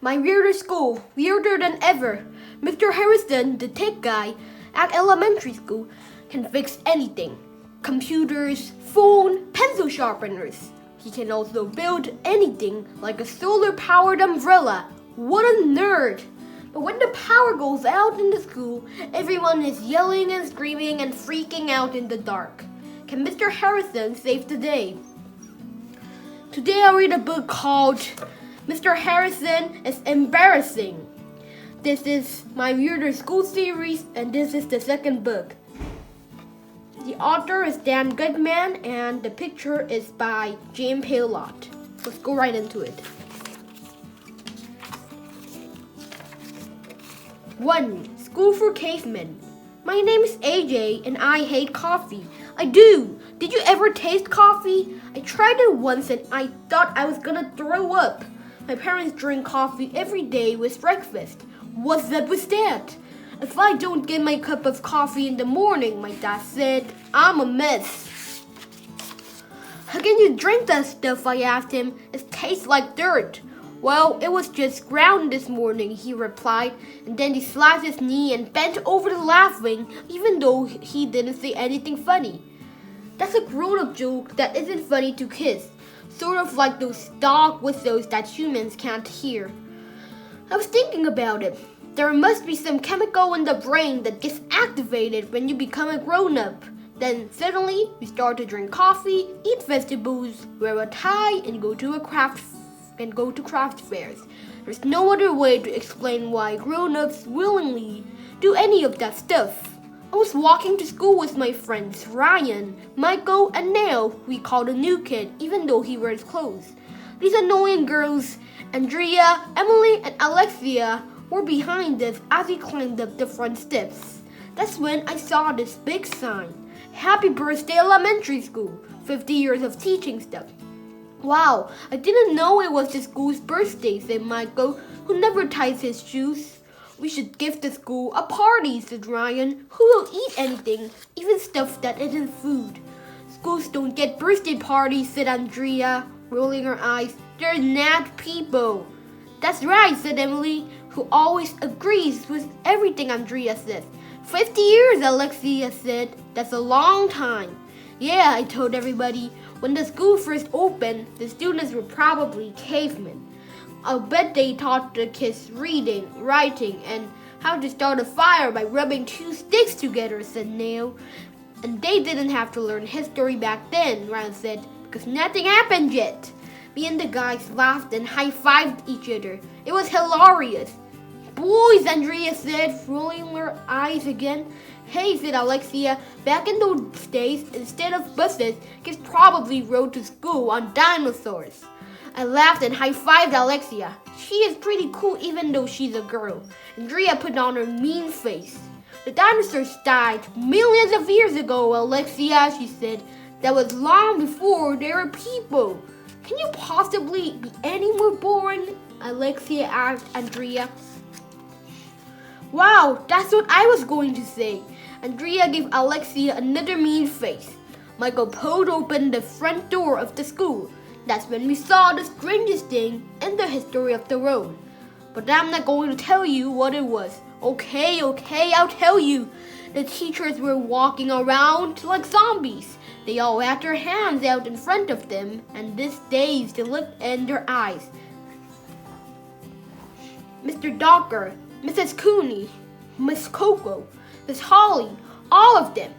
My weirder school, weirder than ever. Mr. Harrison, the tech guy at elementary school, can fix anything. Computers, phone, pencil sharpeners. He can also build anything like a solar-powered umbrella. What a nerd! But when the power goes out in the school, everyone is yelling and screaming and freaking out in the dark. Can Mr. Harrison save the day? Today I'll read a book called Mr. Harrison Is Embarrassin. This is my Weirder School series, and this is the second book. The author is Dan Goodman, and the picture is by James Paylott. Let's go right into it. 1. School for Cavemen. My name is AJ, and I hate coffee. I do. Did you ever taste coffee? I tried it once, and I thought I was gonna throw up. My parents drink coffee every day with breakfast. What's up with that? If I don't get my cup of coffee in the morning, my dad said, I'm a mess. How can you drink that stuff? I asked him. It tastes like dirt. Well, it was just ground this morning, he replied, and then he slapped his knee and bent over laughing, even though he didn't say anything funny. That's a grown-up joke that isn't funny to kids, sort of like those dog whistles that humans can't hear. I was thinking about it. There must be some chemical in the brain that gets activated when you become a grown-up. Then suddenly, you start to drink coffee, eat vegetables, wear a tie, and go to craft fairs. There's no other way to explain why grown-ups willingly do any of that stuff. I was walking to school with my friends Ryan, Michael, and Neil. We called a new kid, even though he wears clothes. These annoying girls, Andrea, Emily, and Alexia, were behind us as we climbed up the front steps. That's when I saw this big sign. Happy birthday elementary school, 50 years of teaching stuff. Wow, I didn't know it was the school's birthday, said Michael, who never ties his shoes. We should give the school a party, said Ryan, who will eat anything, even stuff that isn't food. Schools don't get birthday parties, said Andrea, rolling her eyes. They're not people. That's right, said Emily, who always agrees with everything Andrea says. 50 years, Alexia said. That's a long time. Yeah, I told everybody. When the school first opened, the students were probably cavemen. I'll bet they taught the kids reading, writing, and how to start a fire by rubbing 2 sticks together, said Neil. And they didn't have to learn history back then, Ryan said, because nothing happened yet. Me and the guys laughed and high-fived each other. It was hilarious. Boys, Andrea said, rolling her eyes again. Hey, said Alexia, back in those days, instead of buses, kids probably rode to school on dinosaurs. I laughed and high-fived Alexia. She is pretty cool even though she's a girl. Andrea put on her mean face. The dinosaurs died millions of years ago, Alexia, she said. That was long before there were people. Can you possibly be any more boring? Alexia asked Andrea. Wow, that's what I was going to say. Andrea gave Alexia another mean face. Michael pulled open the front door of the school. That's when we saw the strangest thing in the history of the road. But I'm not going to tell you what it was. Okay, I'll tell you. The teachers were walking around like zombies. They all had their hands out in front of them, and this dazed the look in their eyes. Mr. Docker, Mrs. Cooney, Miss Coco, Miss Holly, all of them.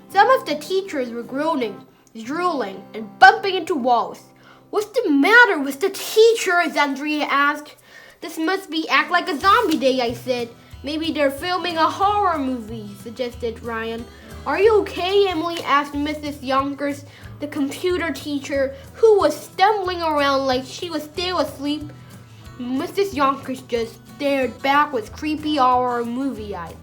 Some of the teachers were groaning, drooling, and bumping into walls. What's the matter with the teachers? Andrea asked. This must be Act Like a Zombie Day, I said. Maybe they're filming a horror movie, suggested Ryan. Are you okay? Emily asked Mrs. Yonkers, the computer teacher, who was stumbling around like she was still asleep. Mrs. Yonkers just stared back with creepy horror movie eyes.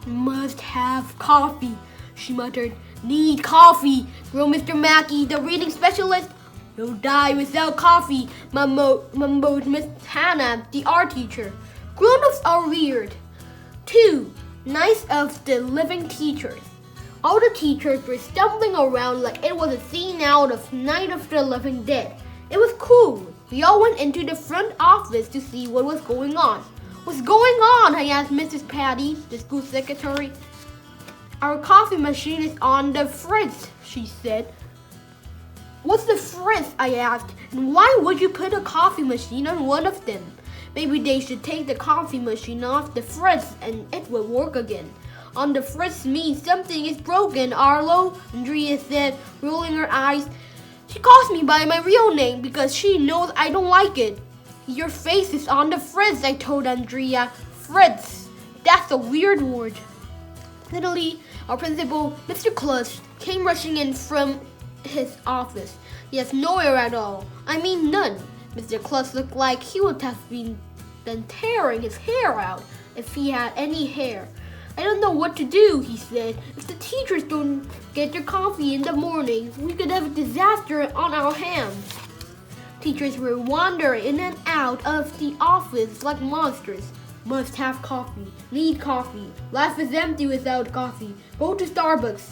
Must have coffee, she muttered. Need coffee, groaned Mr. Mackey, the reading specialist. You'll die without coffee, mumbled Miss Hannah, the art teacher. Grown-ups are weird. 2. Nice of the living teachers. All the teachers were stumbling around like it was a scene out of Night of the Living Dead. It was cool. We all went into the front office to see what was going on. "What's going on?" I asked Mrs. Patty, the school secretary. "Our coffee machine is on the fritz," she said. "What's the fritz?" I asked. "And why would you put a coffee machine on one of them? Maybe they should take the coffee machine off the fritz and it will work again." "On the fritz means something is broken, Arlo," Andrea said, rolling her eyes. "She calls me by my real name because she knows I don't like it." "Your face is on the fritz," I told Andrea. "Fritz, that's a weird word." Suddenly, our principal, Mr. Clutch, came rushing in from his office. He has no hair at all. I mean none. Mr. Clutch looked like he would have been tearing his hair out if he had any hair. "I don't know what to do," he said. "If the teachers don't get their coffee in the morning, we could have a disaster on our hands." Teachers were wandering in and out of the office like monsters. "Must have coffee. Need coffee. Life is empty without coffee. Go to Starbucks."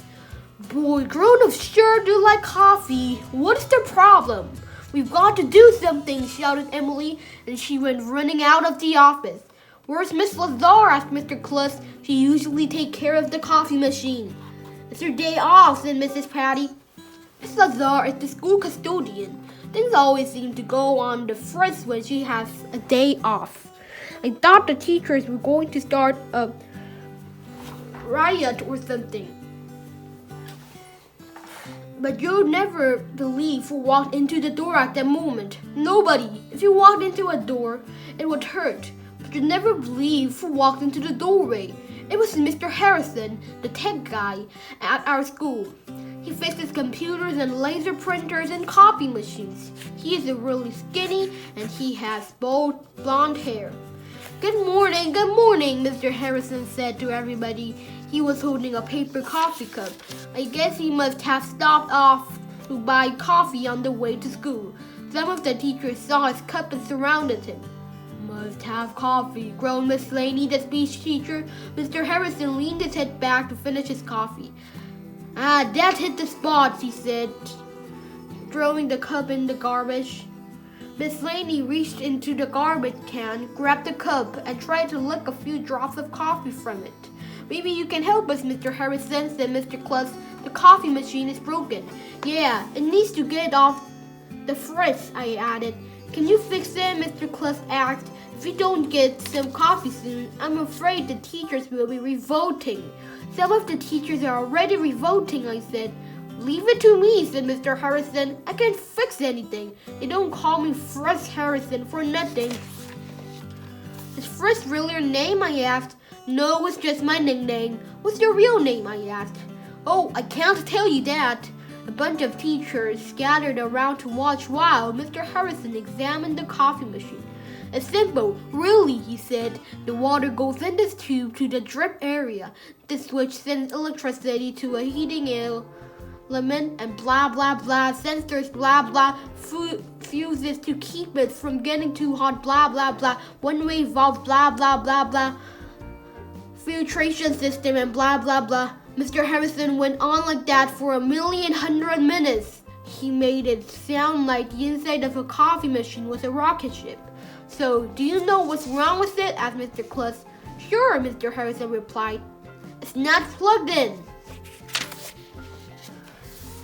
"Boy, grown-ups sure do like coffee. What's the problem?" "We've got to do something," shouted Emily, and she went running out of the office. "Where's Miss Lazar?" asked Mr. Cluss. "She usually takes care of the coffee machine." "It's her day off," said Mrs. Patty. "Miss Lazar is the school custodian. Things always seem to go on the fritz when she has a day off. I thought the teachers were going to start a riot or something. But you'll never believe who walked into the door at that moment. Nobody. If you walked into a door, it would hurt. But you'd never believe who walked into the doorway. It was Mr. Harrison, the tech guy at our school. He fixes computers and laser printers and copy machines. He is really skinny and he has bold blonde hair. Good morning, Mr. Harrison said to everybody. He was holding a paper coffee cup. I guess he must have stopped off to buy coffee on the way to school. Some of the teachers saw his cup and surrounded him. Must have coffee, groaned Miss Laney, the speech teacher. Mr. Harrison leaned his head back to finish his coffee. That hit the spot, he said, throwing the cup in the garbage. Miss Laney reached into the garbage can, grabbed the cup, and tried to lick a few drops of coffee from it. Maybe you can help us, Mr. Harrison, said Mr. Klutz. The coffee machine is broken. Yeah, it needs to get off the fritz, I added. Can you fix it, Mr. Klutz asked. If we don't get some coffee soon, I'm afraid the teachers will be revolting. Some of the teachers are already revolting, I said. Leave it to me, said Mr. Harrison. I can't fix anything. They don't call me Fritz Harrison for nothing. Is Fritz really your name? I asked. No, it's just my nickname. What's your real name? I asked. Oh, I can't tell you that. A bunch of teachers scattered around to watch while Mr. Harrison examined the coffee machine. It's simple, really, he said. The water goes in this tube to the drip area. This switch sends electricity to a heating element and blah blah blah. Sensors blah blah. Fuses to keep it from getting too hot blah blah blah. One-way valve blah blah blah blah. Filtration system and blah blah blah. Mr. Harrison went on like that for 1,100,000 minutes. He made it sound like the inside of a coffee machine was a rocket ship. So, do you know what's wrong with it? Asked Mr. Klutz. Sure, Mr. Harrison replied. It's not plugged in.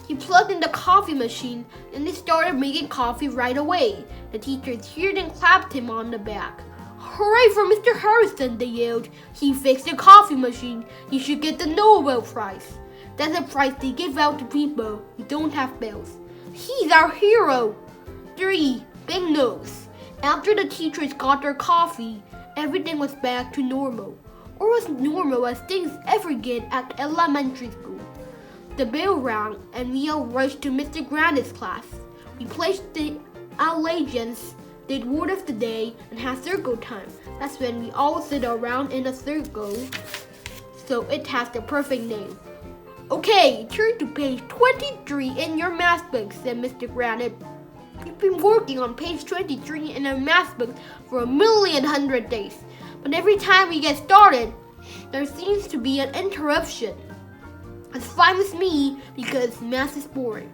He plugged in the coffee machine and they started making coffee right away. The teachers cheered and clapped him on the back. Hooray for Mr. Harrison, they yelled. He fixed the coffee machine. He should get the Nobel Prize. That's a prize they give out to people who don't have bells. He's our hero. 3 big no's. After the teachers got their coffee, everything was back to normal. Or as normal as things ever get at elementary school. The bell rang and we all rushed to Mr. Grandis' class. We placed the allegiance, did word of the day, and had circle time. That's when we all sit around in a circle, so it has the perfect name. Okay, turn to page 23 in your math book, said Mr. Granite. We've been working on page 23 in our math book for 1,100,000 days. But every time we get started, there seems to be an interruption. It's fine with me because math is boring.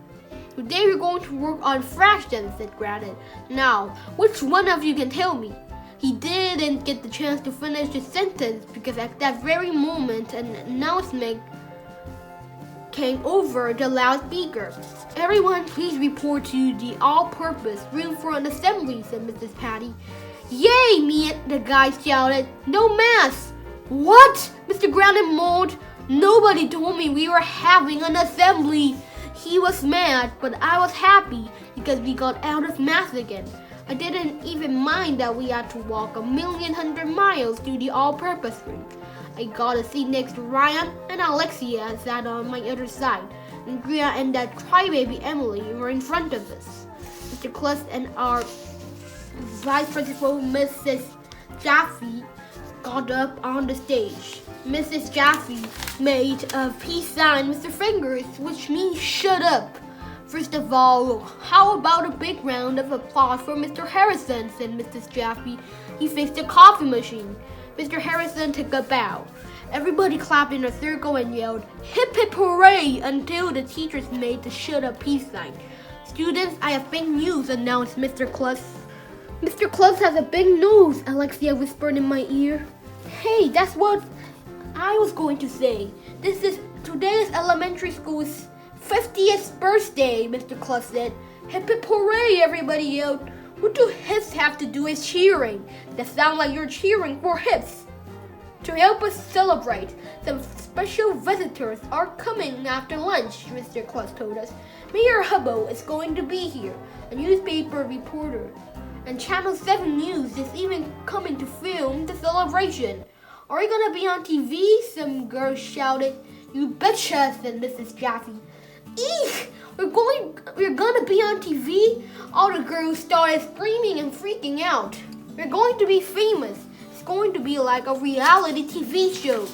Today we're going to work on fractions, said Granite. Now, which one of you can tell me? He didn't get the chance to finish his sentence because at that very moment an announcement came over the loudspeaker. Everyone please report to the all-purpose room for an assembly, said Mrs. Patty. Yay, me, the guy shouted. No mass. What? Mr. Granite moaned. Nobody told me we were having an assembly. He was mad, but I was happy because we got out of mass again. I didn't even mind that we had to walk 1,100,000 miles to the all-purpose room. I got a seat next to Ryan, and Alexia sat on my other side. Andrea and that crybaby Emily were in front of us. Mr. Cluss and our Vice Principal, Mrs. Jaffe, got up on the stage. Mrs. Jaffe made a peace sign with her fingers, which means shut up. First of all, how about a big round of applause for Mr. Harrison, said Mrs. Jaffe. He fixed the coffee machine. Mr. Harrison took a bow. Everybody clapped in a circle and yelled, hip hip hooray, until the teachers made the shut up peace sign. Students, I have big news, announced Mr. Cluss. Mr. Cluss has a big news, Alexia whispered in my ear. Hey, that's what I was going to say. Today's elementary school's 50th birthday, Mr. Cluss said. Hip hip hooray, everybody yelled. What do hips have to do with cheering? That sounds like you're cheering for hips. To help us celebrate, some special visitors are coming after lunch, Mr. Cluss told us. Mayor Hubbo is going to be here, a newspaper reporter. And Channel 7 News is even coming to film the celebration. Are we gonna be on TV? Some girls shouted. You betcha, said Mrs. Jaffe. Eek! We're gonna be on TV? All the girls started screaming and freaking out. We're going to be famous. It's going to be like a reality TV show.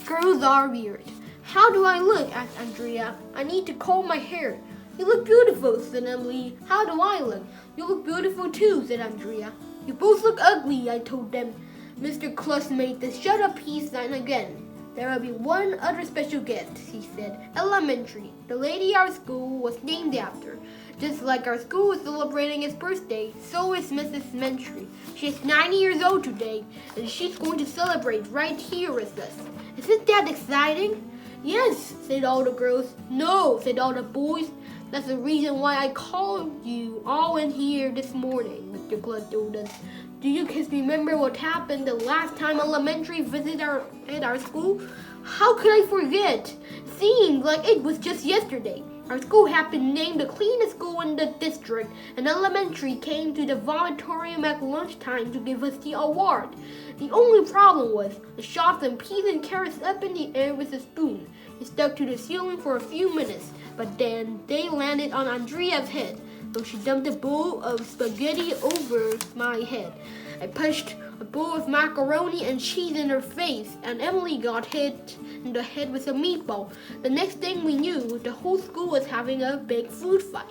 Girls are weird. How do I look? Asked Andrea. I need to comb my hair. You look beautiful, said Emily. How do I look? You look beautiful too, said Andrea. You both look ugly, I told them. Mr. Cluss made the shut up peace sign again. There will be one other special guest, he said. Elementary. The lady our school was named after. Just like our school is celebrating its birthday, so is Mrs. Mentry. She's 90 years old today, and she's going to celebrate right here with us. Isn't that exciting? Yes, said all the girls. No, said all the boys. That's the reason why I called you all in here this morning, Mr. Cluss told us. Do you kids remember what happened the last time elementary visited our school? How could I forget? Seemed like it was just yesterday. Our school had been named the cleanest school in the district, and elementary came to the vomitorium at lunchtime to give us the award. The only problem was I shot some peas and carrots up in the air with a spoon. It stuck to the ceiling for a few minutes, but then they landed on Andrea's head. So she dumped a bowl of spaghetti over my head. I pushed a bowl of macaroni and cheese in her face, and Emily got hit in the head with a meatball. The next thing we knew, the whole school was having a big food fight.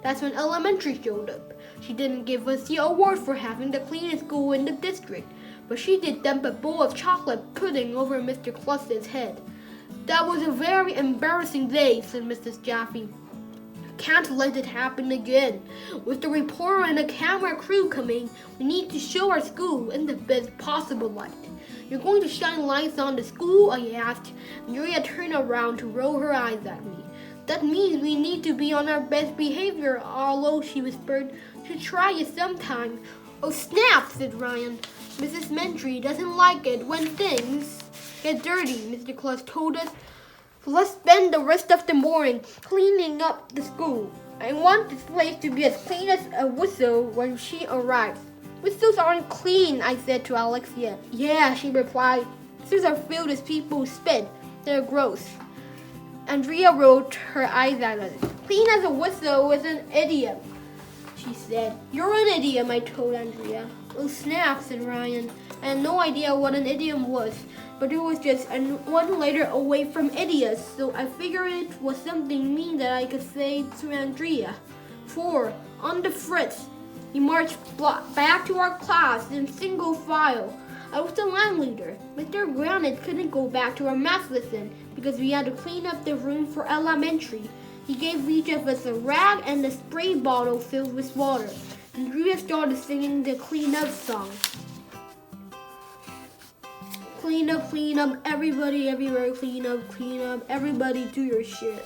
That's when elementary showed up. She didn't give us the award for having the cleanest school in the district, but she did dump a bowl of chocolate pudding over Mr. Cluss's head. That was a very embarrassing day, said Mrs. Jaffe. Can't let it happen again. With the reporter and the camera crew coming, we need to show our school in the best possible light. You're going to shine lights on the school? I asked. Maria turned around to roll her eyes at me. That means we need to be on our best behavior, Arlo, she whispered. To try it sometime. Oh snap, said Ryan. Mrs. Mentry doesn't like it when things get dirty, Mr. Cluss told us. Let's spend the rest of the morning cleaning up the school. I want this place to be as clean as a whistle when she arrives. Whistles aren't clean, I said to Alexia. Yeah, she replied. Whistles are filled with people's spit. They're gross. Andrea rolled her eyes at us. Clean as a whistle is an idiom, she said. You're an idiom, I told Andrea. Oh snap, said Ryan. I had no idea what an idiom was, but it was just one letter away from idiot, so I figured it was something mean that I could say to Andrea. 4. On the fritz. We marched back to our class in single file. I was the line leader. Mr. Granite couldn't go back to our math lesson because we had to clean up the room for elementary. He gave each of us a rag and a spray bottle filled with water. Andrea started singing the clean-up song. Clean up, everybody, everywhere, clean up, everybody do your share.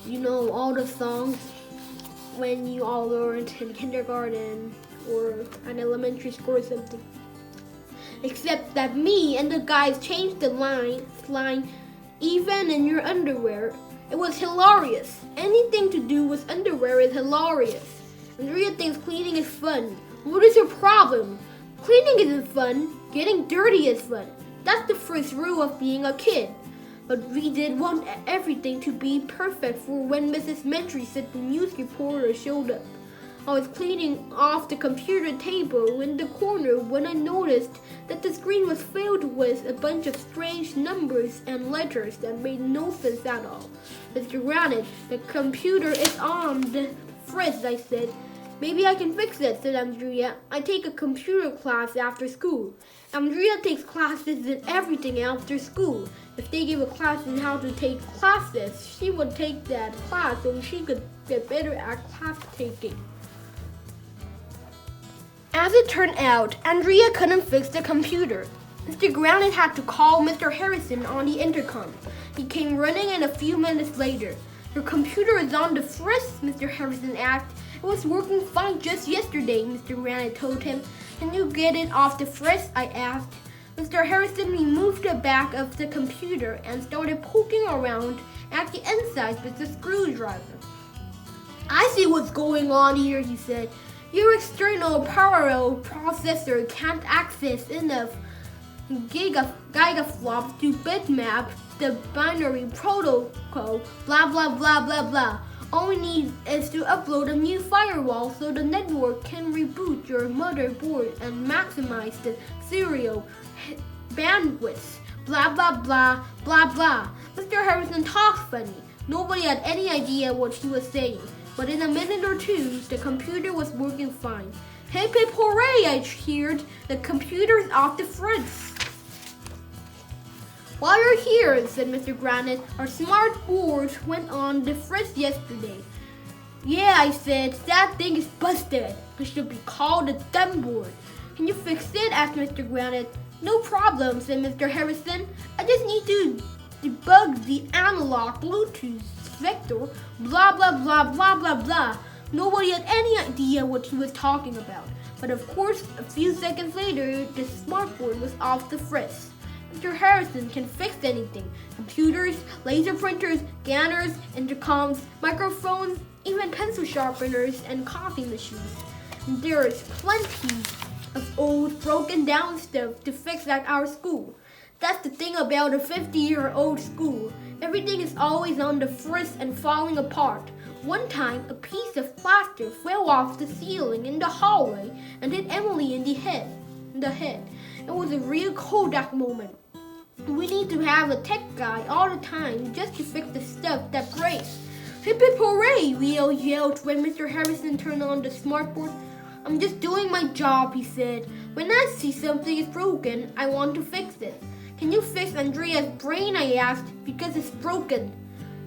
You know, all the songs when you all learned in kindergarten or an elementary school or something. Except that me and the guys changed the line, even in your underwear. It was hilarious. Anything to do with underwear is hilarious. Andrea thinks cleaning is fun. What is your problem? Cleaning isn't fun. Getting dirty is fun. That's the first rule of being a kid. But we did want everything to be perfect for when Mrs. Mentry said the news reporter showed up. I was cleaning off the computer table in the corner when I noticed that the screen was filled with a bunch of strange numbers and letters that made no sense at all. Mr. Granite, the computer is on the fritz, I said. Maybe I can fix it, said Andrea. I take a computer class after school. Andrea takes classes in everything after school. If they give a class on how to take classes, she would take that class so she could get better at class taking. As it turned out, Andrea couldn't fix the computer. Mr. Granite had to call Mr. Harrison on the intercom. He came running in a few minutes later. Your computer is on the fritz, Mr. Harrison asked. It was working fine just yesterday, Mr. Granite told him. Can you get it off the fritz? I asked. Mr. Harrison removed the back of the computer and started poking around at the inside with the screwdriver. I see what's going on here, he said. Your external parallel processor can't access enough gigaflops to bitmap the binary protocol, blah blah blah blah blah. All we need is to upload a new firewall so the network can reboot your motherboard and maximize the serial bandwidth. Blah blah blah blah blah. Mr. Harrison talks funny. Nobody had any idea what he was saying. But in a minute or two, the computer was working fine. Hip hip hooray, I cheered. The computer's off the fritz. While you're here, said Mr. Granite, our smart board went on the fritz yesterday. Yeah, I said, that thing is busted. It should be called a dumb board. Can you fix it? Asked Mr. Granite. No problem, said Mr. Harrison. I just need to debug the analog Bluetooth vector, blah blah blah blah blah blah. Nobody had any idea what he was talking about. But of course, a few seconds later, the smartboard was off the fritz. Mr. Harrison can fix anything. Computers, laser printers, scanners, intercoms, microphones, even pencil sharpeners and coffee machines. And there is plenty of old broken down stuff to fix at our school. That's the thing about a 50-year-old school. Everything is always on the fritz and falling apart. One time, a piece of plaster fell off the ceiling in the hallway and hit Emily in the head. It was a real Kodak moment. We need to have a tech guy all the time just to fix the stuff that breaks. Hip hip hooray, we all yelled when Mr. Harrison turned on the smartboard. I'm just doing my job, he said. When I see something is broken, I want to fix it. Can you fix Andrea's brain, I asked, because it's broken.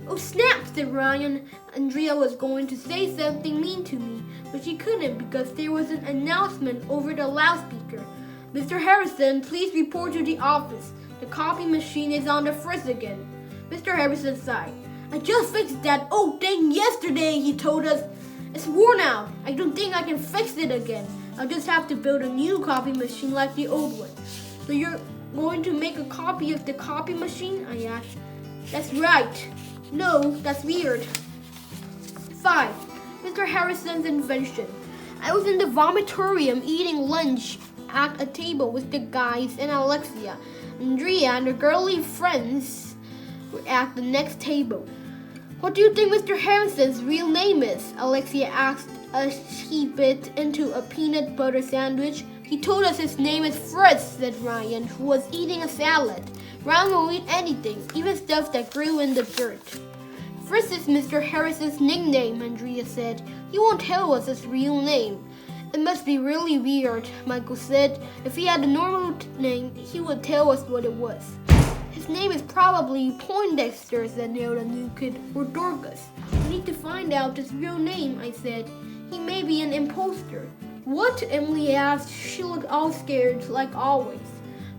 Oh snap, said Ryan. Andrea was going to say something mean to me, but she couldn't because there was an announcement over the loudspeaker. Mr. Harrison, please report to the office. The copy machine is on the fritz again. Mr. Harrison sighed. I just fixed that old thing yesterday, he told us. It's worn out. I don't think I can fix it again. I'll just have to build a new copy machine like the old one. So you're going to make a copy of the copy machine? I asked. That's right. No, that's weird. 5. Mr. Harrison's invention. I was in the vomitorium eating lunch at a table with the guys and Alexia. Andrea and her girly friends were at the next table. What do you think Mr. Harrison's real name is? Alexia asked as he bit into a peanut butter sandwich. He told us his name is Fritz, said Ryan, who was eating a salad. Ryan will eat anything, even stuff that grew in the dirt. Fritz is Mr. Harrison's nickname, Andrea said. He won't tell us his real name. It must be really weird, Michael said. If he had a normal name, he would tell us what it was. His name is probably Poindexter, said Neil, the new kid, or Dorcas. need to find out his real name, I said. He may be an imposter. What? Emily asked. She looked all scared, like always.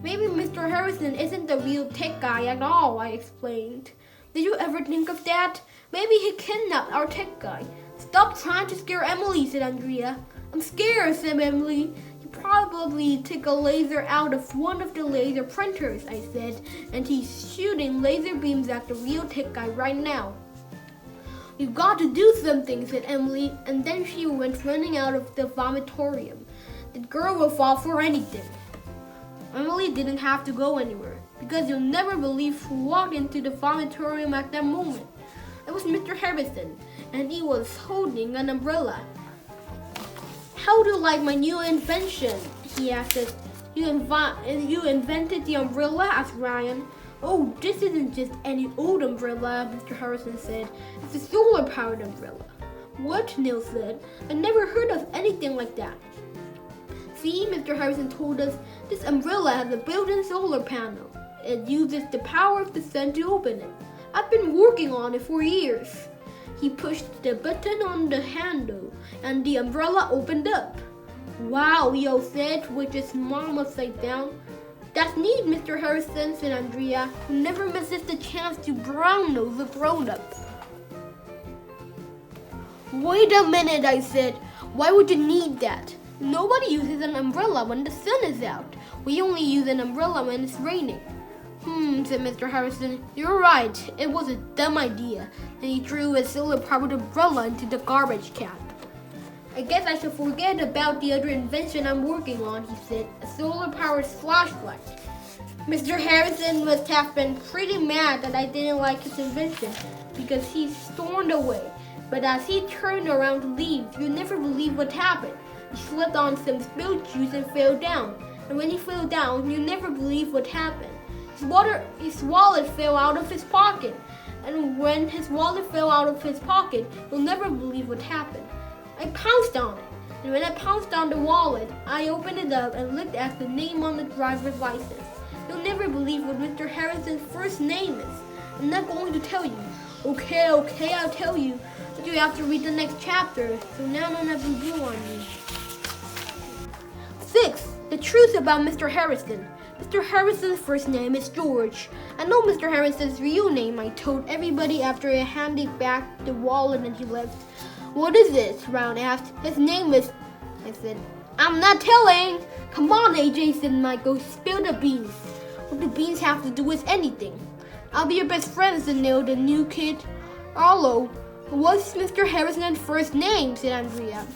Maybe Mr. Harrison isn't the real tech guy at all, I explained. Did you ever think of that? Maybe he kidnapped our tech guy. Stop trying to scare Emily, said Andrea. I'm scared, said Emily. He probably took a laser out of one of the laser printers, I said, and he's shooting laser beams at the real tech guy right now. You've got to do something, said Emily, and then she went running out of the vomitorium. The girl will fall for anything. Emily didn't have to go anywhere, because you'll never believe who walked into the vomitorium at that moment. It was Mr. Harrison, and he was holding an umbrella. How do you like my new invention? He asked us. You invented the umbrella? Asked Ryan. Oh, this isn't just any old umbrella, Mr. Harrison said. It's a solar-powered umbrella. What? Neil said. I never heard of anything like that. See, Mr. Harrison told us, this umbrella has a built-in solar panel. It uses the power of the sun to open it. I've been working on it for years. He pushed the button on the handle, and the umbrella opened up. Wow, he said, with his mom upside down. That's neat, Mr. Harrison, said Andrea, who never misses the chance to brown-nose a grown-up. Wait a minute, I said. Why would you need that? Nobody uses an umbrella when the sun is out. We only use an umbrella when it's raining. Said Mr. Harrison. You're right. It was a dumb idea. And he threw his solar-powered umbrella into the garbage can. I guess I should forget about the other invention I'm working on, he said. A solar-powered flashlight. Mr. Harrison must have been pretty mad that I didn't like his invention because he stormed away. But as he turned around to leave, you'll never believe what happened. He slipped on some spilled juice and fell down. And when he fell down, you'll never believe what happened. His wallet fell out of his pocket. And when his wallet fell out of his pocket, you'll never believe what happened. I pounced on it. And when I pounced on the wallet, I opened it up and looked at the name on the driver's license. You'll never believe what Mr. Harrison's first name is. I'm not going to tell you. Okay, I'll tell you. But you have to read the next chapter. So now I'm not going to do on you. 6. The truth about Mr. Harrison. Mr. Harrison's first name is George. I know Mr. Harrison's real name, I told everybody after I handed back the wallet and he left. What is it? Brown asked. His name is... I said, I'm not telling. Come on, AJ, said Michael. Spill the beans. What do beans have to do with anything? I'll be your best friend, said Neil, the new kid. Arlo, what's Mr. Harrison's first name? Said Andrea.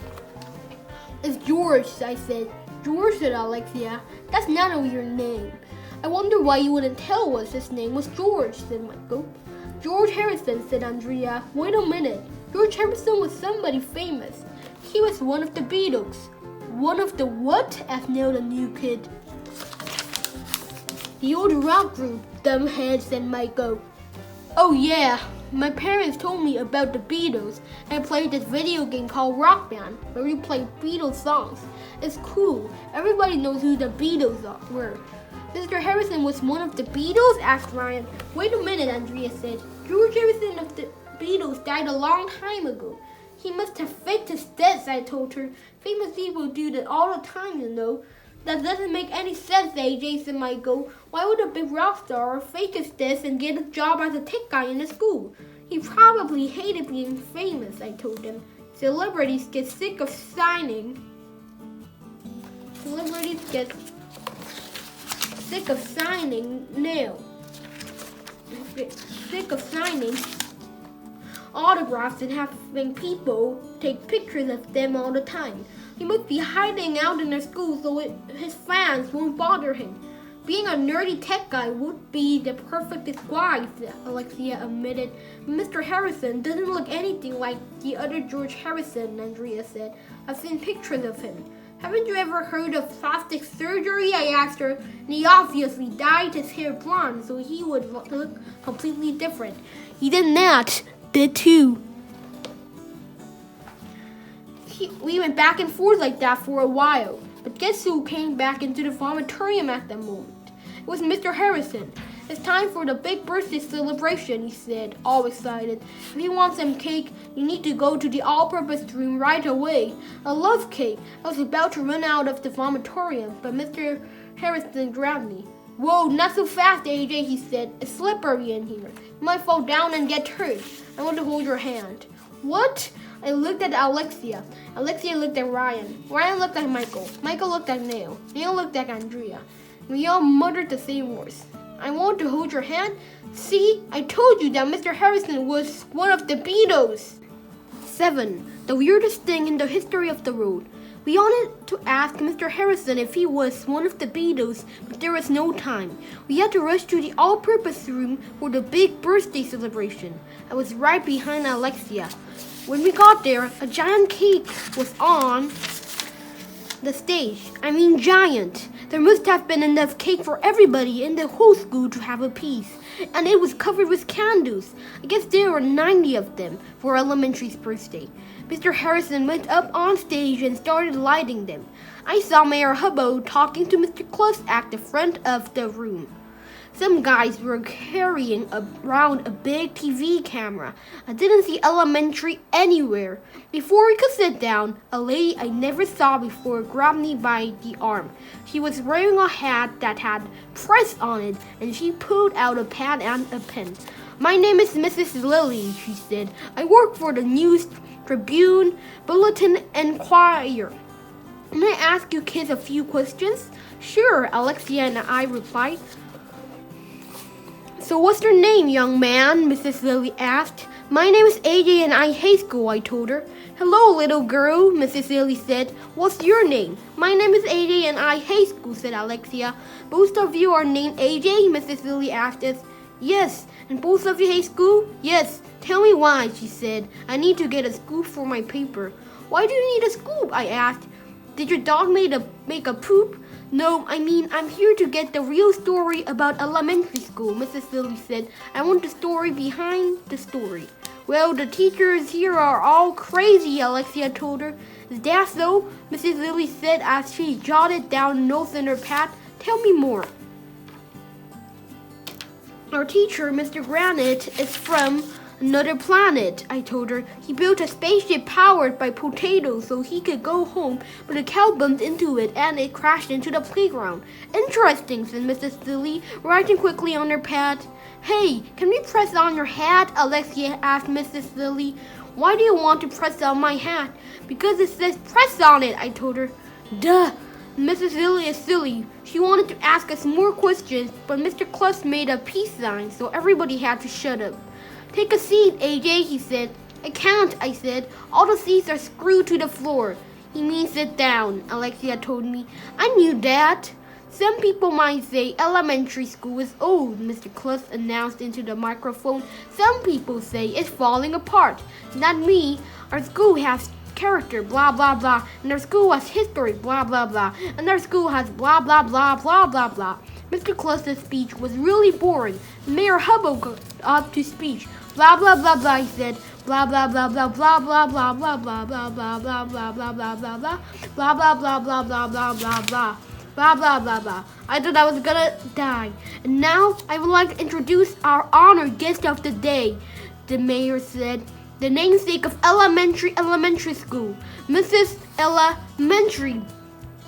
It's George, I said. George, said Alexia. That's not a weird name. I wonder why you wouldn't tell us his name was George, said Michael. George Harrison, said Andrea. Wait a minute. George Harrison was somebody famous. He was one of the Beatles. One of the what? Asked Neil, the new kid. The old rock group, dumbhead, said Michael. Oh yeah, my parents told me about the Beatles and I played this video game called Rock Band where we play Beatles songs. It's cool. Everybody knows who the Beatles were. Mr. Harrison was one of the Beatles? Asked Ryan. Wait a minute, Andrea said. George Harrison of the Beatles died a long time ago. He must have faked his death, I told her. Famous people do that all the time, you know. That doesn't make any sense, AJ, said Michael. Why would a big rock star fake his death and get a job as a tech guy in a school? He probably hated being famous, I told him. Celebrities get sick of signing autographs and having people take pictures of them all the time. He must be hiding out in their school so his fans won't bother him. Being a nerdy tech guy would be the perfect disguise, Alexia admitted. Mr. Harrison doesn't look anything like the other George Harrison, Andrea said. I've seen pictures of him. Haven't you ever heard of plastic surgery? I asked her. And he obviously dyed his hair blonde so he would look completely different. He did that. Did too. We went back and forth like that for a while. But guess who came back into the vomitorium at that moment? It was Mr. Harrison. It's time for the big birthday celebration, he said, all excited. If you want some cake, you need to go to the all-purpose room right away. I love cake. I was about to run out of the vomitorium, but Mr. Harrison grabbed me. Whoa, not so fast, AJ, he said. It's slippery in here. You might fall down and get hurt. I want to hold your hand. What? I looked at Alexia. Alexia looked at Ryan. Ryan looked at Michael. Michael looked at Neil. Neil looked at Andrea. We all muttered the same words. I want to hold your hand. See, I told you that Mr. Harrison was one of the Beatles. 7. The weirdest thing in the history of the world. We wanted to ask Mr. Harrison if he was one of the Beatles, but there was no time. We had to rush to the all-purpose room for the big birthday celebration. I was right behind Alexia. When we got there, a giant cake was on the stage. I mean giant. There must have been enough cake for everybody in the whole school to have a piece. And it was covered with candles. I guess there were 90 of them for Elementary's birthday. Mr. Harrison went up on stage and started lighting them. I saw Mayor Hubbo talking to Mr. Close at the front of the room. Some guys were carrying around a big TV camera. I didn't see Elementary anywhere. Before we could sit down, a lady I never saw before grabbed me by the arm. She was wearing a hat that had press on it, and she pulled out a pad and a pen. My name is Mrs. Lilly, she said. I work for the News Tribune Bulletin Enquirer. Can I ask you kids a few questions? Sure, Alexia and I replied. So what's your name, young man? Mrs. Lilly asked. My name is AJ and I hate school, I told her. Hello, little girl, Mrs. Lilly said. What's your name? My name is AJ and I hate school, said Alexia. Both of you are named AJ? Mrs. Lilly asked us. Yes, and both of you hate school? Yes. Tell me why, she said. I need to get a scoop for my paper. Why do you need a scoop? I asked. Did your dog make a poop? No, I mean, I'm here to get the real story about elementary school, Mrs. Lilly said. I want the story behind the story. Well, the teachers here are all crazy, Alexia told her. Is that so? Mrs. Lilly said as she jotted down notes in her pad. Tell me more. Our teacher, Mr. Granite, is from another planet, I told her. He built a spaceship powered by potatoes so he could go home, but a cow bumped into it and it crashed into the playground. Interesting, said Mrs. Lilly, writing quickly on her pad. Hey, can we press on your hat? Alexia asked Mrs. Lilly. Why do you want to press on my hat? Because it says press on it, I told her. Duh. Mrs. Lilly is silly. She wanted to ask us more questions, but Mr. Cluss made a peace sign, so everybody had to shut up. Take a seat, AJ, he said. I can't, I said. All the seats are screwed to the floor. He means sit down, Alexia told me. I knew that. Some people might say elementary school is old, Mr. Cluss announced into the microphone. Some people say it's falling apart. Not me. Our school has character, blah, blah, blah. And our school has history, blah, blah, blah. And our school has blah, blah, blah, blah, blah, blah. Mr. Cluss's speech was really boring. Mayor Hubbo got up to speech. Blah, blah, blah, blah, he said. Blah, blah, blah, blah, blah, blah, blah, blah, blah, blah, blah, blah, blah, blah, blah, blah, blah. Blah, blah, blah, blah, blah, blah, blah, blah. Blah, blah, blah, blah. I thought I was gonna die. And now I would like to introduce our honored guest of the day, the mayor said. The namesake of elementary school, Mrs. Elementary.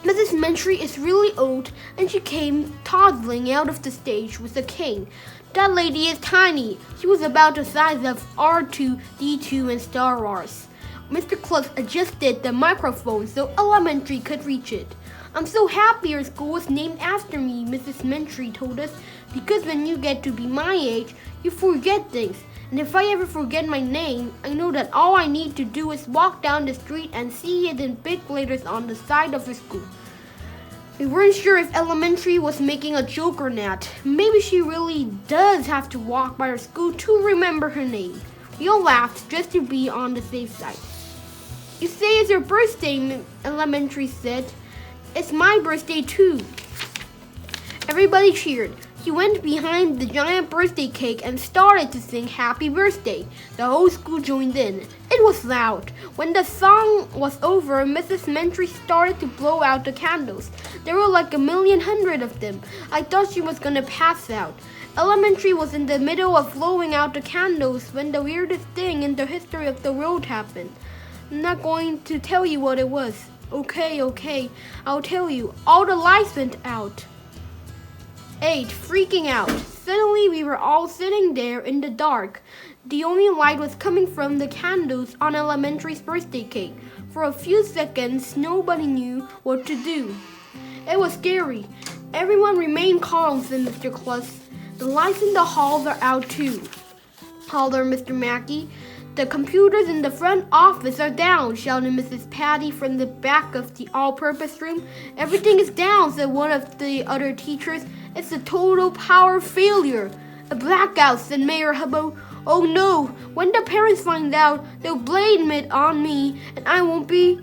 Mrs. Mentry is really old, and she came toddling out of the stage with a cane. That lady is tiny. She was about the size of R2-D2 in Star Wars. Mr. Cluss adjusted the microphone so Elementary could reach it. I'm so happy your school was named after me, Mrs. Mentry told us, because when you get to be my age, you forget things. And if I ever forget my name, I know that all I need to do is walk down the street and see it in big letters on the side of the school. We weren't sure if Elementary was making a joke or not. Maybe she really does have to walk by her school to remember her name. We all laughed just to be on the safe side. You say it's your birthday, Elementary said. It's my birthday too. Everybody cheered. He went behind the giant birthday cake and started to sing Happy Birthday. The whole school joined in. It was loud. When the song was over, Mrs. Mentry started to blow out the candles. There were like 1,100,000 of them. I thought she was gonna pass out. Elementary was in the middle of blowing out the candles when the weirdest thing in the history of the world happened. I'm not going to tell you what it was. Okay, I'll tell you. All the lights went out. 8. Freaking out. Suddenly we were all sitting there in the dark. The only light was coming from the candles on Elementary's birthday cake. For a few seconds, nobody knew what to do. It was scary. Everyone remained calm, said Mr. Kluss. The lights in the halls are out too, hollered Mr. Mackey. The computers in the front office are down, shouted Mrs. Patty from the back of the all-purpose room. Everything is down, said one of the other teachers. It's a total power failure. A blackout, said Mayor Hubbo. Oh no, when the parents find out, they'll blame it on me and I won't be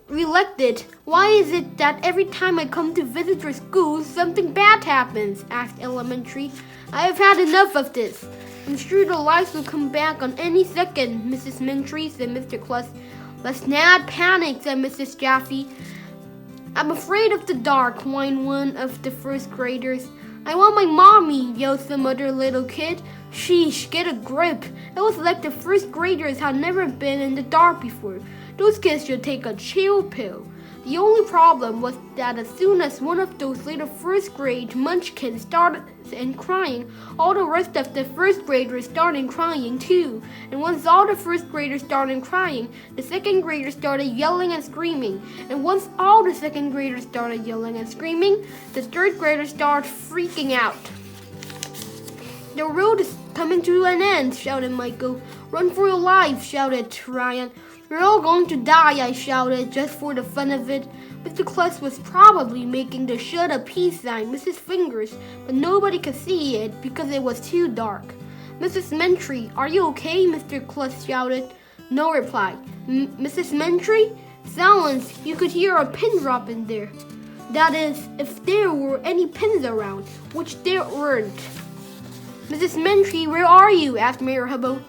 reelected. Why is it that every time I come to visit your school, something bad happens? Asked Elementary. I have had enough of this. I'm sure the lights will come back on any second, Mrs. Mentry, said Mr. Kluss. Let's not panic, said Mrs. Jaffe. I'm afraid of the dark, whined one of the first graders. I want my mommy, yelled some other little kid. Sheesh, get a grip. It was like the first graders had never been in the dark before. Those kids should take a chill pill. The only problem was that as soon as one of those little first grade munchkins started crying, all the rest of the first graders started crying too. And once all the first graders started crying, the second graders started yelling and screaming. And once all the second graders started yelling and screaming, the third graders started freaking out. The world is coming to an end, shouted Michael. Run for your life, shouted Ryan. We're all going to die, I shouted, just for the fun of it. Mr. Kluss was probably making the shut up peace sign with his fingers, but nobody could see it because it was too dark. Mrs. Mentry, are you okay? Mr. Kluss shouted. No reply. Mrs. Mentry? Silence. You could hear a pin drop in there. That is, if there were any pins around, which there weren't. Mrs. Mentry, where are you? Asked Mayor Hubbo.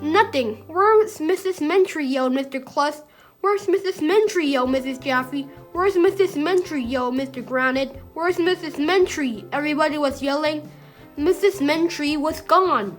Nothing. Where's Mrs. Mentry? Yelled Mr. Kluss. Where's Mrs. Mentry? Yelled Mrs. Jaffe. Where's Mrs. Mentry? Yelled Mr. Granite. Where's Mrs. Mentry? Everybody was yelling. Mrs. Mentry was gone.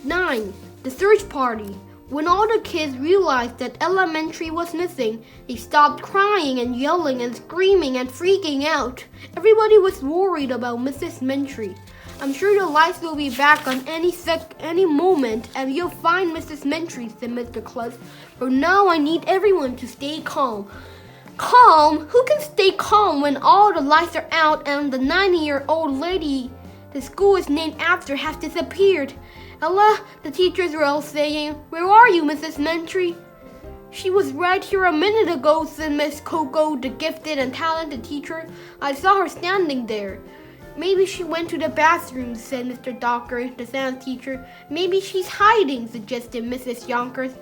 9. The search party. When all the kids realized that Elementary was missing, they stopped crying and yelling and screaming and freaking out. Everybody was worried about Mrs. Mentry. I'm sure the lights will be back on any moment and you'll find Mrs. Mentry, said Mr. Kluss. For now, I need everyone to stay calm. Calm? Who can stay calm when all the lights are out and the 90-year-old lady the school is named after has disappeared? Ella, the teachers were all saying, where are you, Mrs. Mentry? She was right here a minute ago, said Miss Coco, the gifted and talented teacher. I saw her standing there. Maybe she went to the bathroom, said Mr. Docker, the science teacher. Maybe she's hiding, suggested Mrs. Yonkers.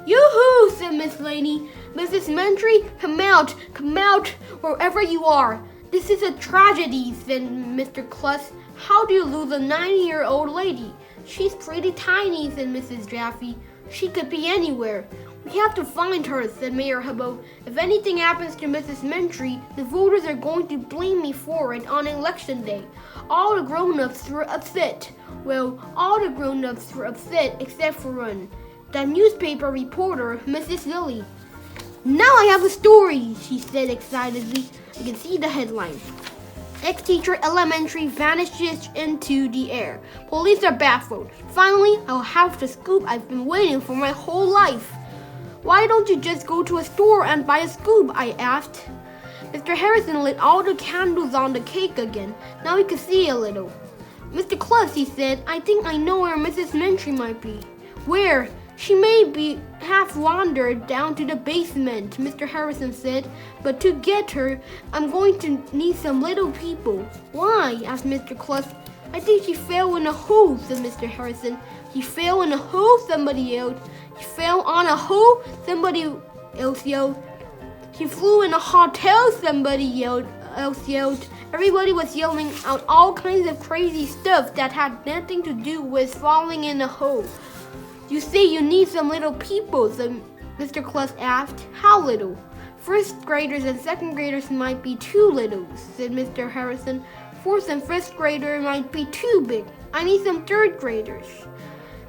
Yoo-hoo, said Miss Laney. Mrs. Mentry, come out, wherever you are. This is a tragedy, said Mr. Kluss. How do you lose a 90-year-old lady? She's pretty tiny, said Mrs. Jaffe. She could be anywhere. We have to find her, said Mayor Hubbo. If anything happens to Mrs. Mentry, the voters are going to blame me for it on election day. All the grown-ups were upset. Well, all the grown-ups were upset except for one. That newspaper reporter, Mrs. Lilly. Now I have a story, she said excitedly. I can see the headline. Ex-teacher Elementary vanishes into the air. Police are baffled. Finally, I'll have the scoop I've been waiting for my whole life. Why don't you just go to a store and buy a scoop? I asked. Mr. Harrison lit all the candles on the cake again. Now we could see a little. Mr. Kluss, he said, I think I know where Mrs. Mentry might be. Where? She may be half wandered down to the basement, Mr. Harrison said. But to get her, I'm going to need some little people. Why? Asked Mr. Kluss. I think she fell in a hole, said Mr. Harrison. He fell in a hole, somebody yelled. He fell on a hole, somebody else yelled. He flew in a hotel, somebody yelled. else yelled. Everybody was yelling out all kinds of crazy stuff that had nothing to do with falling in a hole. You say you need some little people, said Mr. Klutz asked. How little? First graders and second graders might be too little, said Mr. Harrison. Fourth and fifth grader might be too big. I need some third graders.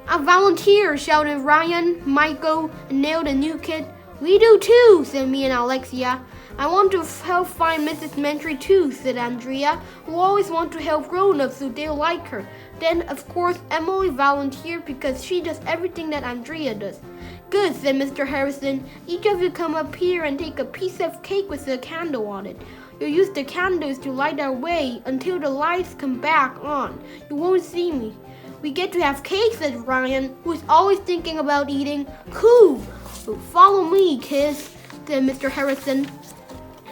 A volunteer, shouted Ryan, Michael, and Neil the new kid. We do too, said me and Alexia. I want to help find Mrs. Mentry too, said Andrea, who always wants to help grown-ups so they'll like her. Then, of course, Emily volunteered because she does everything that Andrea does. Good, said Mr. Harrison. Each of you come up here and take a piece of cake with a candle on it. You'll use the candles to light our way until the lights come back on. You won't see me. We get to have cake, said Ryan, who is always thinking about eating. Cool! So follow me, kids, said Mr. Harrison.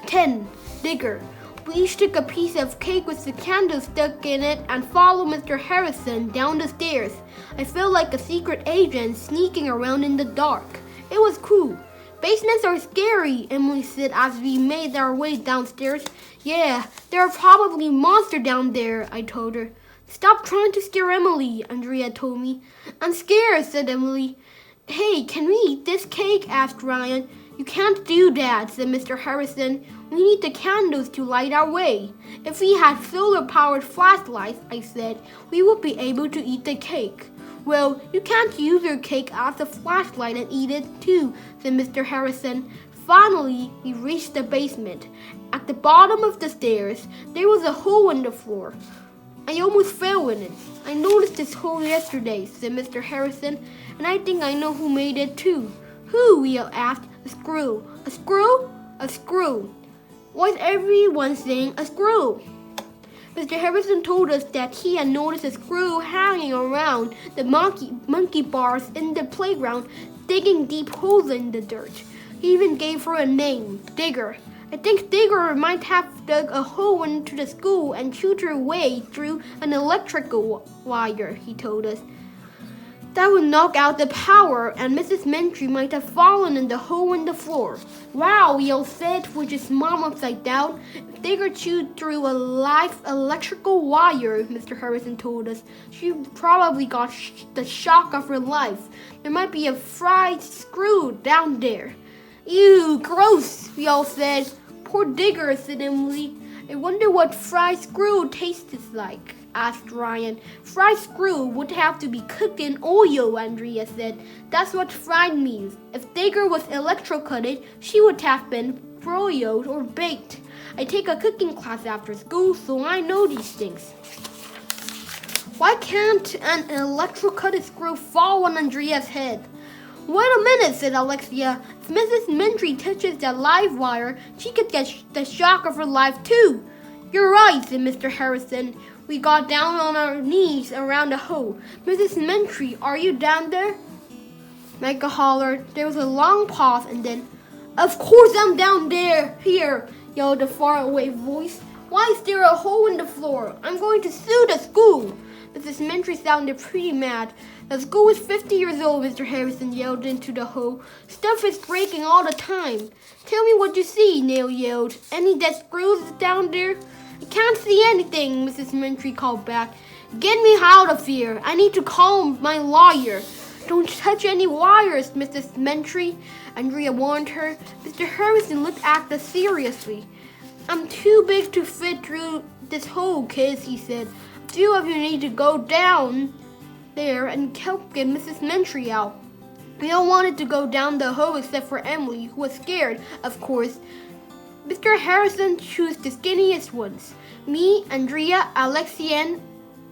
10. Digger. We each took a piece of cake with the candle stuck in it and followed Mr. Harrison down the stairs. I felt like a secret agent sneaking around in the dark. It was cool. Basements are scary, Emily said as we made our way downstairs. Yeah, there are probably monsters down there, I told her. Stop trying to scare Emily, Andrea told me. I'm scared, said Emily. Hey, can we eat this cake? Asked Ryan. You can't do that, said Mr. Harrison. We need the candles to light our way. If we had solar-powered flashlights, I said, we would be able to eat the cake. Well, you can't use your cake as a flashlight and eat it too, said Mr. Harrison. Finally, we reached the basement. At the bottom of the stairs, there was a hole in the floor. I almost fell in it. I noticed this hole yesterday, said Mr. Harrison, and I think I know who made it too. Who? We all asked. A screw. A screw? A screw. Why's everyone saying a screw? Mr. Harrison told us that he had noticed a screw hanging around the monkey bars in the playground, digging deep holes in the dirt. He even gave her a name, Digger. I think Digger might have dug a hole into the school and chewed her way through an electrical wire, he told us. That would knock out the power, and Mrs. Mentry might have fallen in the hole in the floor. Wow, we all said, with his mom upside down. If Digger chewed through a live electrical wire, Mr. Harrison told us, she probably got the shock of her life. There might be a fried screw down there. Ew, gross, we all said. Poor Digger, said Emily. I wonder what fried screw tastes like, asked Ryan. Fried screw would have to be cooked in oil, Andrea said. That's what fried means. If Digger was electrocuted, she would have been broiled or baked. I take a cooking class after school, so I know these things. Why can't an electrocuted screw fall on Andrea's head? Wait a minute, said Alexia. If Mrs. Mentry touches that live wire, she could get the shock of her life too. You're right, said Mr. Harrison. We got down on our knees around the hole. Mrs. Mentry, are you down there? Micah hollered. There was a long pause and then, Of course I'm down there, here, yelled a faraway voice. Why is there a hole in the floor? I'm going to sue the school. Mrs. Mentry sounded pretty mad. The school is 50 years old, Mr. Harrison yelled into the hole. Stuff is breaking all the time. Tell me what you see, Neil yelled. Any dead screws down there? I can't see anything, Mrs. Mentry called back. Get me out of here. I need to call my lawyer. Don't touch any wires, Mrs. Mentry, Andrea warned her. Mr. Harrison looked at us seriously. I'm too big to fit through this hole, kids, he said. Two of you need to go down there and help get Mrs. Mentry out. We all wanted to go down the hole except for Emily, who was scared, of course. Mr. Harrison chose the skinniest ones, me, Andrea, Alexia,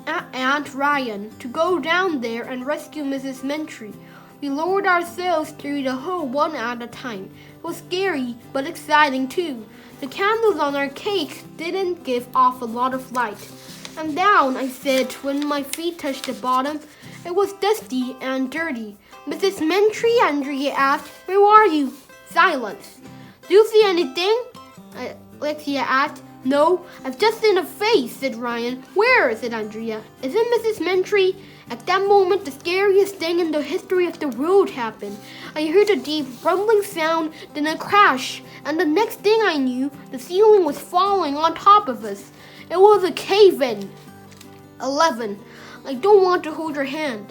and Ryan, to go down there and rescue Mrs. Mentry. We lowered ourselves through the hole one at a time. It was scary, but exciting too. The candles on our cake didn't give off a lot of light. I'm down, I said when my feet touched the bottom. It was dusty and dirty. Mrs. Mentry, Andrea asked, where are you? Silence. Do you see anything? Alexia asked. No, I've just seen a face, said Ryan. Where? Said Andrea. Is it Mrs. Mentry? At that moment, the scariest thing in the history of the world happened. I heard a deep rumbling sound, then a crash, and the next thing I knew, the ceiling was falling on top of us. It was a cave-in. 11. I don't want to hold your hand.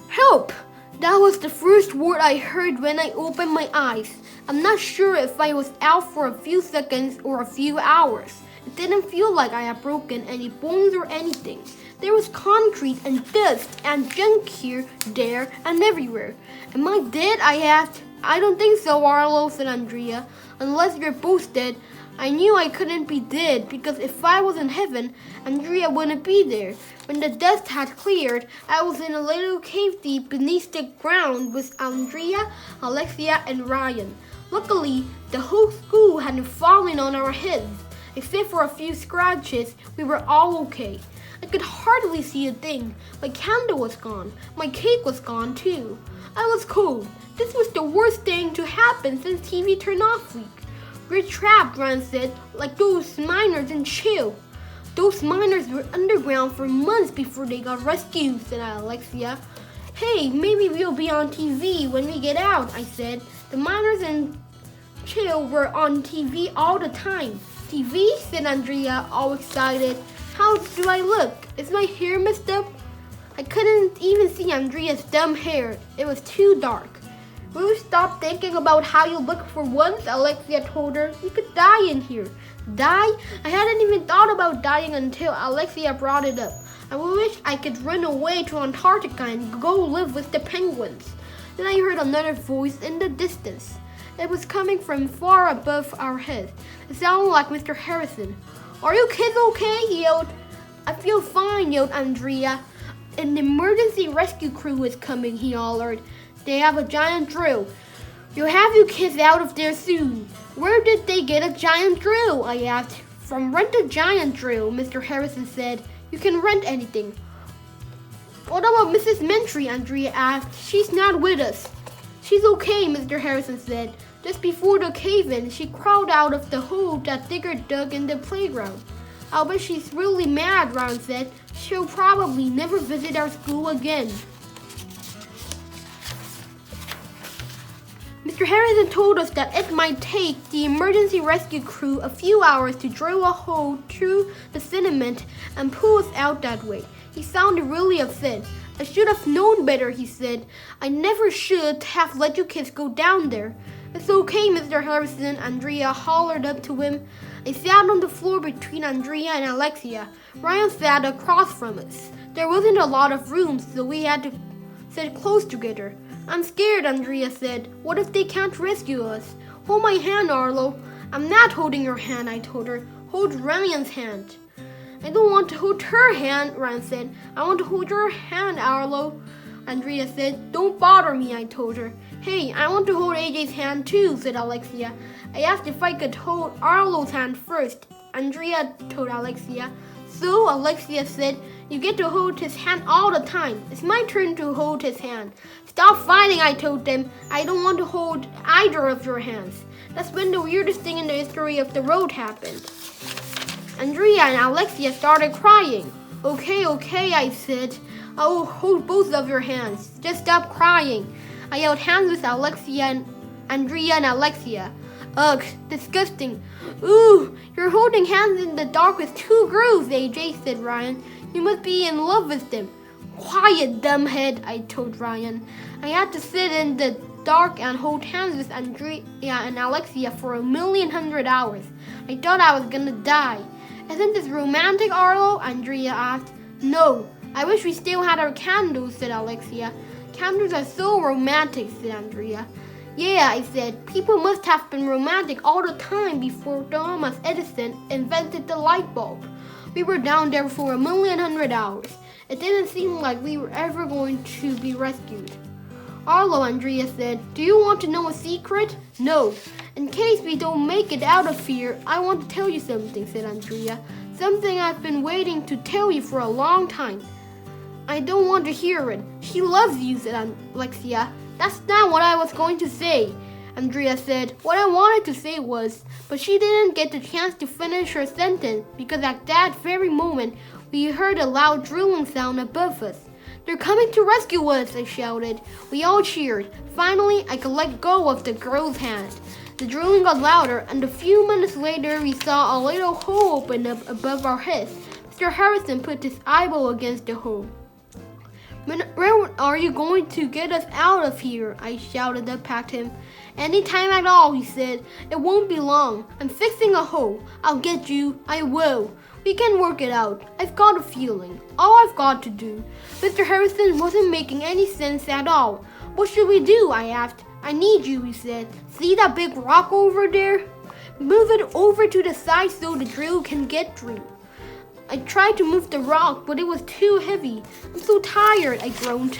Help! That was the first word I heard when I opened my eyes. I'm not sure if I was out for a few seconds or a few hours. It didn't feel like I had broken any bones or anything. There was concrete and dust and junk here, there, and everywhere. Am I dead? I asked. I don't think so, Arlo, said Andrea. Unless you're both dead. I knew I couldn't be dead because if I was in heaven, Andrea wouldn't be there. When the dust had cleared, I was in a little cave deep beneath the ground with Andrea, Alexia, and Ryan. Luckily, the whole school hadn't fallen on our heads. Except for a few scratches, we were all okay. I could hardly see a thing. My candle was gone. My cake was gone too. I was cold. This was the worst thing to happen since TV turned off week. We're trapped, Ryan said, like those miners in Chill. Those miners were underground for months before they got rescued, said Alexia. Hey, maybe we'll be on TV when we get out, I said. The miners in Chill were on TV all the time. TV? Said Andrea, all excited. How do I look? Is my hair messed up? I couldn't even see Andrea's dumb hair. It was too dark. Will you stop thinking about how you look for once? Alexia told her. You could die in here. Die? I hadn't even thought about dying until Alexia brought it up. I wish I could run away to Antarctica and go live with the penguins. Then I heard another voice in the distance. It was coming from far above our heads. It sounded like Mr. Harrison. Are you kids okay? He yelled. I feel fine, yelled Andrea. An emergency rescue crew is coming, he hollered. They have a giant drill. You'll have you kids out of there soon. Where did they get a giant drill? I asked. From Rent a Giant Drill, Mr. Harrison said. You can rent anything. What about Mrs. Mentry? Andrea asked. She's not with us. She's okay, Mr. Harrison said. Just before the cave-in, she crawled out of the hole that Digger dug in the playground. I'll bet she's really mad, Ron said. She'll probably never visit our school again. Mr. Harrison told us that it might take the emergency rescue crew a few hours to drill a hole through the cement and pull us out that way. He sounded really upset. I should have known better, he said. I never should have let you kids go down there. It's okay, Mr. Harrison, Andrea hollered up to him. I sat on the floor between Andrea and Alexia. Ryan sat across from us. There wasn't a lot of room, so we had to sit close together. I'm scared, Andrea said. What if they can't rescue us? Hold my hand, Arlo. I'm not holding your hand, I told her. Hold Ryan's hand. I don't want to hold her hand, Ryan said. I want to hold your hand, Arlo. Andrea said. Don't bother me, I told her. Hey, I want to hold AJ's hand too, said Alexia. I asked if I could hold Arlo's hand first. Andrea told Alexia. So, Alexia said, you get to hold his hand all the time. It's my turn to hold his hand. Stop fighting, I told them. I don't want to hold either of your hands. That's when the weirdest thing in the history of the road happened. Andrea and Alexia started crying. Okay, I said. I will hold both of your hands. Just stop crying. I held hands with Alexia and Andrea and Alexia. Ugh, disgusting. Ooh, you're holding hands in the dark with two girls, AJ, said Ryan. You must be in love with them. Quiet, dumbhead, I told Ryan. I had to sit in the dark and hold hands with Andrea and Alexia for 1,100,000 hours. I thought I was gonna die. Isn't this romantic, Arlo? Andrea asked. No, I wish we still had our candles, said Alexia. Candles are so romantic, said Andrea. Yeah, I said, people must have been romantic all the time before Thomas Edison invented the light bulb. We were down there for 1,100,000 hours. It didn't seem like we were ever going to be rescued. Arlo, Andrea said, do you want to know a secret? No. In case we don't make it out of here, I want to tell you something, said Andrea. Something I've been waiting to tell you for a long time. I don't want to hear it. She loves you, said Alexia. That's not what I was going to say. Andrea said. What I wanted to say was, but she didn't get the chance to finish her sentence because at that very moment, we heard a loud drilling sound above us. They're coming to rescue us, I shouted. We all cheered. Finally, I could let go of the girl's hand. The drilling got louder, and a few minutes later, we saw a little hole open up above our heads. Mr. Harrison put his eyeball against the hole. When are you going to get us out of here? I shouted up at him. Any time at all, he said. It won't be long. I'm fixing a hole. I'll get you. I will. We can work it out. I've got a feeling. All I've got to do. Mr. Harrison wasn't making any sense at all. What should we do? I asked. I need you, he said. See that big rock over there? Move it over to the side so the drill can get through. I tried to move the rock, but it was too heavy. I'm so tired, I groaned.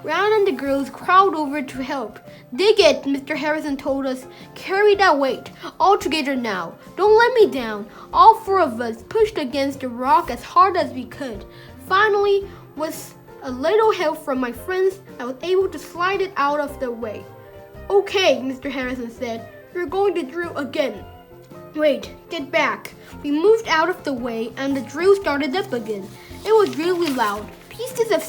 Ron and the girls crowded over to help. Dig it, Mr. Harrison told us. Carry that weight. All together now. Don't let me down. All four of us pushed against the rock as hard as we could. Finally, with a little help from my friends, I was able to slide it out of the way. Okay, Mr. Harrison said. We're going to drill again. Wait, get back. We moved out of the way and the drill started up again. It was really loud. Pieces of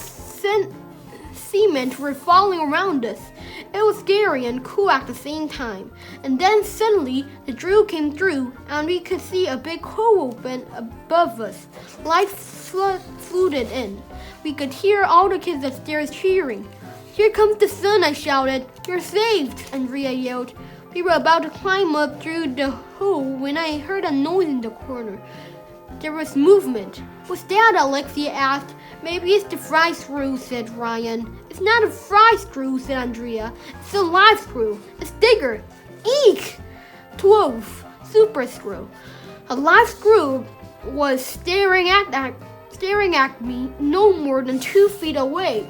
cement were falling around us. It was scary and cool at the same time. And then suddenly the drill came through and we could see a big hole open above us. Light flooded in. We could hear all the kids upstairs cheering. Here comes the sun, I shouted. You're saved, Andrea yelled. We were about to climb up through the hole when I heard a noise in the corner. There was movement. What's that? Alexia asked. Maybe it's the fry screw, said Ryan. It's not a fry screw, said Andrea. It's a live screw. It's bigger. Eek! 12. Super screw. A live screw was staring at me no more than 2 feet away.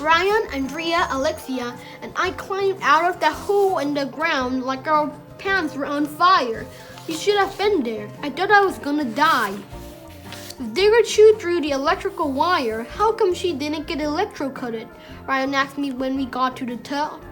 Ryan, Andrea, Alexia, and I climbed out of that hole in the ground like our pants were on fire. We should have been there. I thought I was gonna die. If Digger chewed through the electrical wire, how come she didn't get electrocuted? Ryan asked me when we got to the top.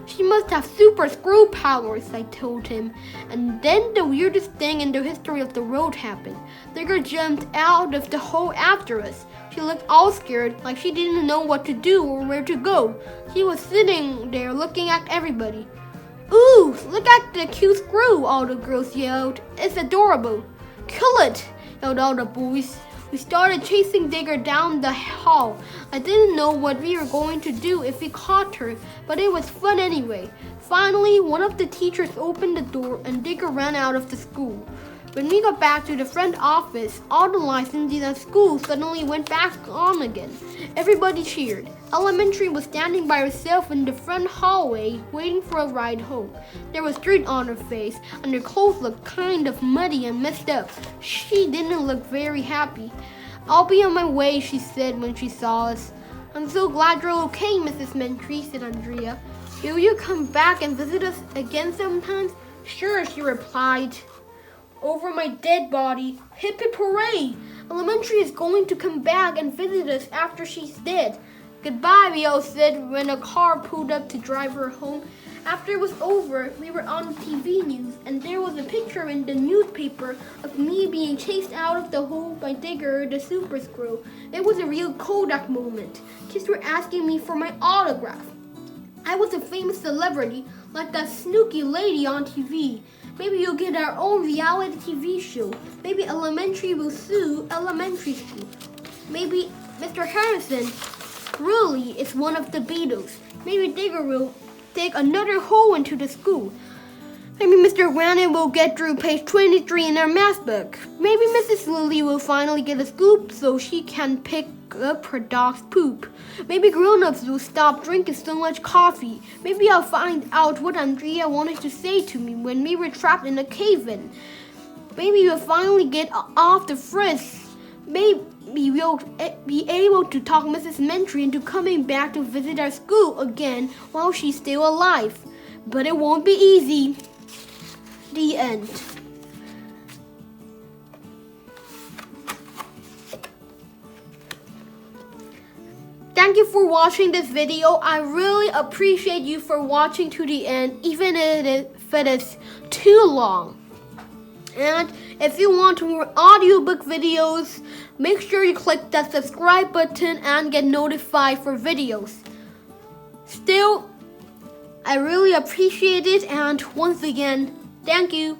She must have super screw powers, I told him. And then the weirdest thing in the history of the world happened. Digger jumped out of the hole after us. She looked all scared, like she didn't know what to do or where to go. She was sitting there looking at everybody. Ooh, look at the cute screw, all the girls yelled. It's adorable. Kill it, yelled all the boys. We started chasing Digger down the hall. I didn't know what we were going to do if we caught her, but it was fun anyway. Finally, one of the teachers opened the door and Digger ran out of the school. When we got back to the front office, all the lights in the school suddenly went back on again. Everybody cheered. Elementary was standing by herself in the front hallway, waiting for a ride home. There was dirt on her face, and her clothes looked kind of muddy and messed up. She didn't look very happy. I'll be on my way, she said when she saw us. I'm so glad you're okay, Mrs. Mentry, said Andrea. Will you come back and visit us again sometimes? Sure, she replied. Over my dead body. Hip hip hooray! Elementary is going to come back and visit us after she's dead. Goodbye, we all said when a car pulled up to drive her home. After it was over, we were on TV news and there was a picture in the newspaper of me being chased out of the hole by Digger, the super screw. It was a real Kodak moment. Kids were asking me for my autograph. I was a famous celebrity, like that snooky lady on TV. Maybe you'll get our own reality TV show. Maybe Elementary will sue elementary school. Maybe Mr. Harrison really is one of the Beatles. Maybe Digger will dig another hole into the school. Maybe Mr. Grannon will get through page 23 in our math book. Maybe Mrs. Lily will finally get a scoop so she can pick up her dog's poop. Maybe grown-ups will stop drinking so much coffee. Maybe I'll find out what Andrea wanted to say to me when we were trapped in a cave-in. Maybe we'll finally get off the frisk. Maybe we'll be able to talk Mrs. Mentry into coming back to visit our school again while she's still alive. But it won't be easy. The end. thank you for watching this video. I really appreciate you for watching to the end, even if it is too long. And if you want more audiobook videos, make sure you click that subscribe button and get notified for videos. Still, I really appreciate it, and once again, thank you.